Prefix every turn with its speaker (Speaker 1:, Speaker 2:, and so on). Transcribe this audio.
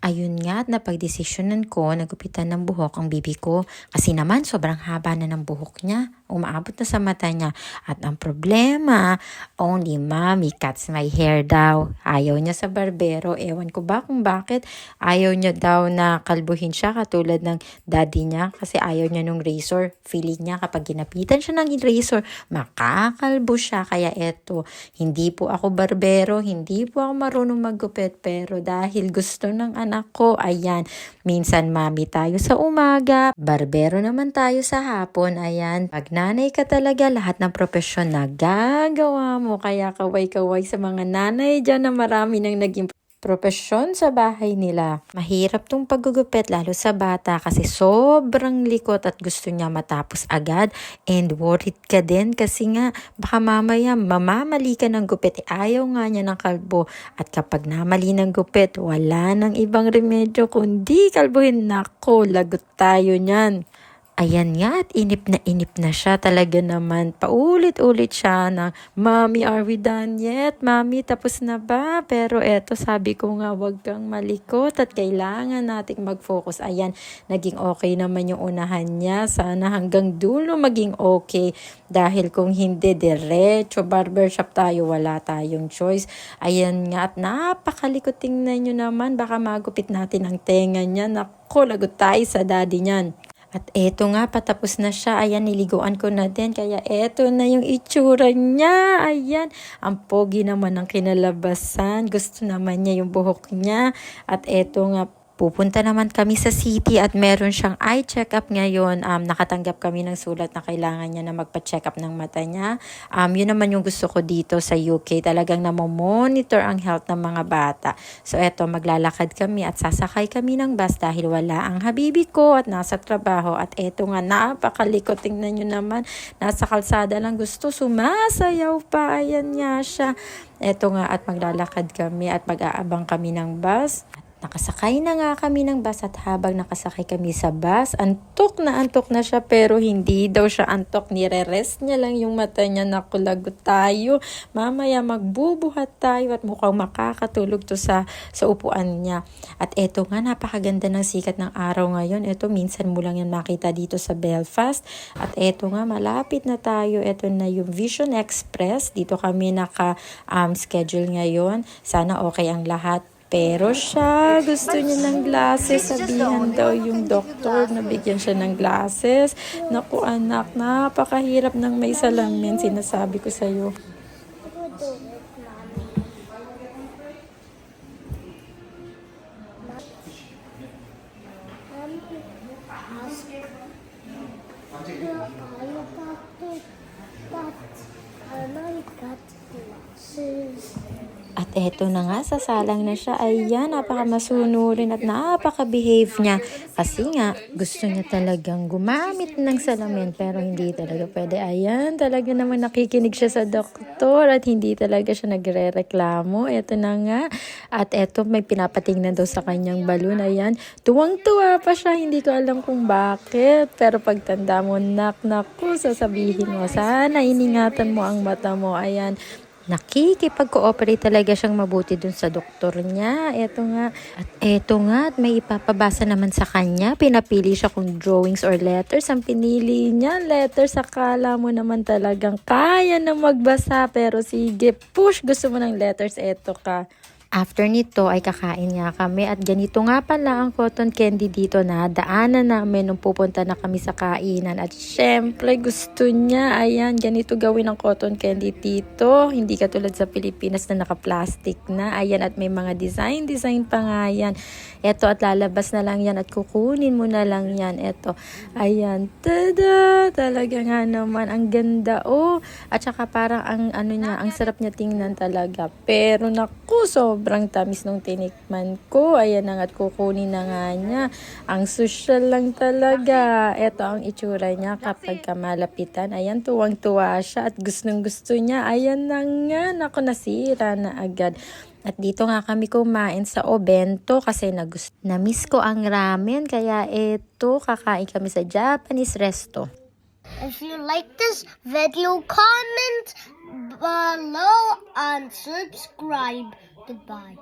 Speaker 1: Ayun nga at napagdesisyonan ko, nagupitan ng buhok ang bibi ko. Kasi naman sobrang haba na ng buhok niya. Umaabot na sa mata niya. At ang problema, only mommy cuts my hair daw. Ayaw niya sa barbero. Ewan ko ba kung bakit. Ayaw niya daw na kalbuhin siya katulad ng daddy niya. Kasi ayaw niya nung razor. Feeling niya kapag ginapitan siya ng razor, makakalbo siya. Kaya eto, hindi po ako barbero. Hindi po ako marunong maggupit. Pero dahil gusto ng anak ko, ayan, minsan mami tayo sa umaga, barbero naman tayo sa hapon, ayan. Pag nanay ka talaga, lahat ng propesyon na gagawa mo, kaya kaway-kaway sa mga nanay dyan na marami nang naging propesyon sa bahay nila. Mahirap tong paggugupit lalo sa bata kasi sobrang likot at gusto niya matapos agad, and worried ka din kasi nga baka mamaya mamamali ka ng gupit. Ayaw nga niya ng kalbo, at kapag namali ng gupit wala nang ibang remedyo kundi kalbuhin. Nako, lagot tayo niyan. Ayan nga at inip na siya talaga naman. Paulit-ulit siya na, "Mommy, are we done yet? Mommy, tapos na ba?" Pero eto, sabi ko nga, wag kang malikot at kailangan nating mag-focus. Ayan, naging okay naman yung unahan niya. Sana hanggang dulo maging okay. Dahil kung hindi, diretso barbershop tayo, wala tayong choice. Ayan nga at napakalikot, tingnan nyo naman. Baka magupit natin ang tenga niya. Nako, lagot tayo sa daddy niyan. At eto nga, patapos na siya. Ayan, niliguan ko na din. Kaya eto na yung itsura niya. Ayan, ang pogi naman ng kinalabasan. Gusto naman niya yung buhok niya. At eto nga, pupunta naman kami sa city at meron siyang eye check-up ngayon. Nakatanggap kami ng sulat na kailangan niya na magpa-check-up ng mata niya. Yun naman yung gusto ko dito sa UK. Talagang namomonitor ang health ng mga bata. So eto, maglalakad kami at sasakay kami ng bus dahil wala ang habibi ko at nasa trabaho. At eto nga, napakalikot. Tingnan nyo naman, nasa kalsada lang, gusto sumasayaw pa. Ayan nga siya. Eto nga at maglalakad kami at mag-aabang kami ng bus. Nakasakay na nga kami ng bus at habang nakasakay kami sa bus, antok na siya pero hindi daw siya antok. Nire-rest niya lang yung mata niya. Naku, lagot tayo. Mamaya magbubuhat tayo at mukhang makakatulog to sa upuan niya. At eto nga, napakaganda ng sikat ng araw ngayon. Eto, minsan mo lang yan makita dito sa Belfast. At eto nga, malapit na tayo. Eto na yung Vision Express. Dito kami naka-schedule ngayon. Sana okay ang lahat. Pero siya, gusto niya ng glasses. Sabihan daw yung doktor na bigyan siya ng glasses. Naku anak, napakahirap ng may salamin. Sinasabi ko sa'yo. At eto na nga, sasalang na siya. Ayan, napakamasunurin at napaka-behave niya. Kasi nga, gusto niya talagang gumamit ng salamin pero hindi talaga pwede. Ayan, talaga naman nakikinig siya sa doktor at hindi talaga siya nagre-reklamo. Eto na nga. At eto, may pinapatingnan daw sa kanyang balon. Ayan, tuwang-tuwa pa siya. Hindi ko alam kung bakit. Pero pagtanda mo, naku, sasabihin mo, sana iningatan mo ang mata mo. Ayan, nakikipag-cooperate talaga siyang mabuti dun sa doktor niya. Eto nga, at may ipapabasa naman sa kanya. Pinapili siya kung drawings or letters. Ang pinili niya, letters. Akala mo naman talagang kaya na magbasa. Pero sige, push, gusto mo ng letters, eto ka. After nito ay kakain nga kami at ganito nga pala ang cotton candy dito na daanan namin nung pupunta na kami sa kainan. At syempre gusto niya, ayan, ganito gawin ang cotton candy dito. Hindi katulad sa Pilipinas na naka-plastic na. Ayan, at may mga design pa nga yan. Eto, at lalabas na lang yan at kukunin mo na lang yan. Eto, ayan, tada! Talaga nga naman, ang ganda, oh. At saka parang ang sarap niya tingnan talaga. Pero naku, sobrang tamis nung tinikman ko. Ayan na nga, at kukunin na nga niya. Ang social lang talaga. Ito ang itsura niya kapag kamalapitan. Ayan, tuwang-tuwa siya at gustong-gusto niya. Ayan na nga, naku, nasira na agad. At dito nga kami kumain sa Obento kasi na-miss ko ang ramen. Kaya eto, kakain kami sa Japanese resto.
Speaker 2: If you like this video, comment below and subscribe. Goodbye.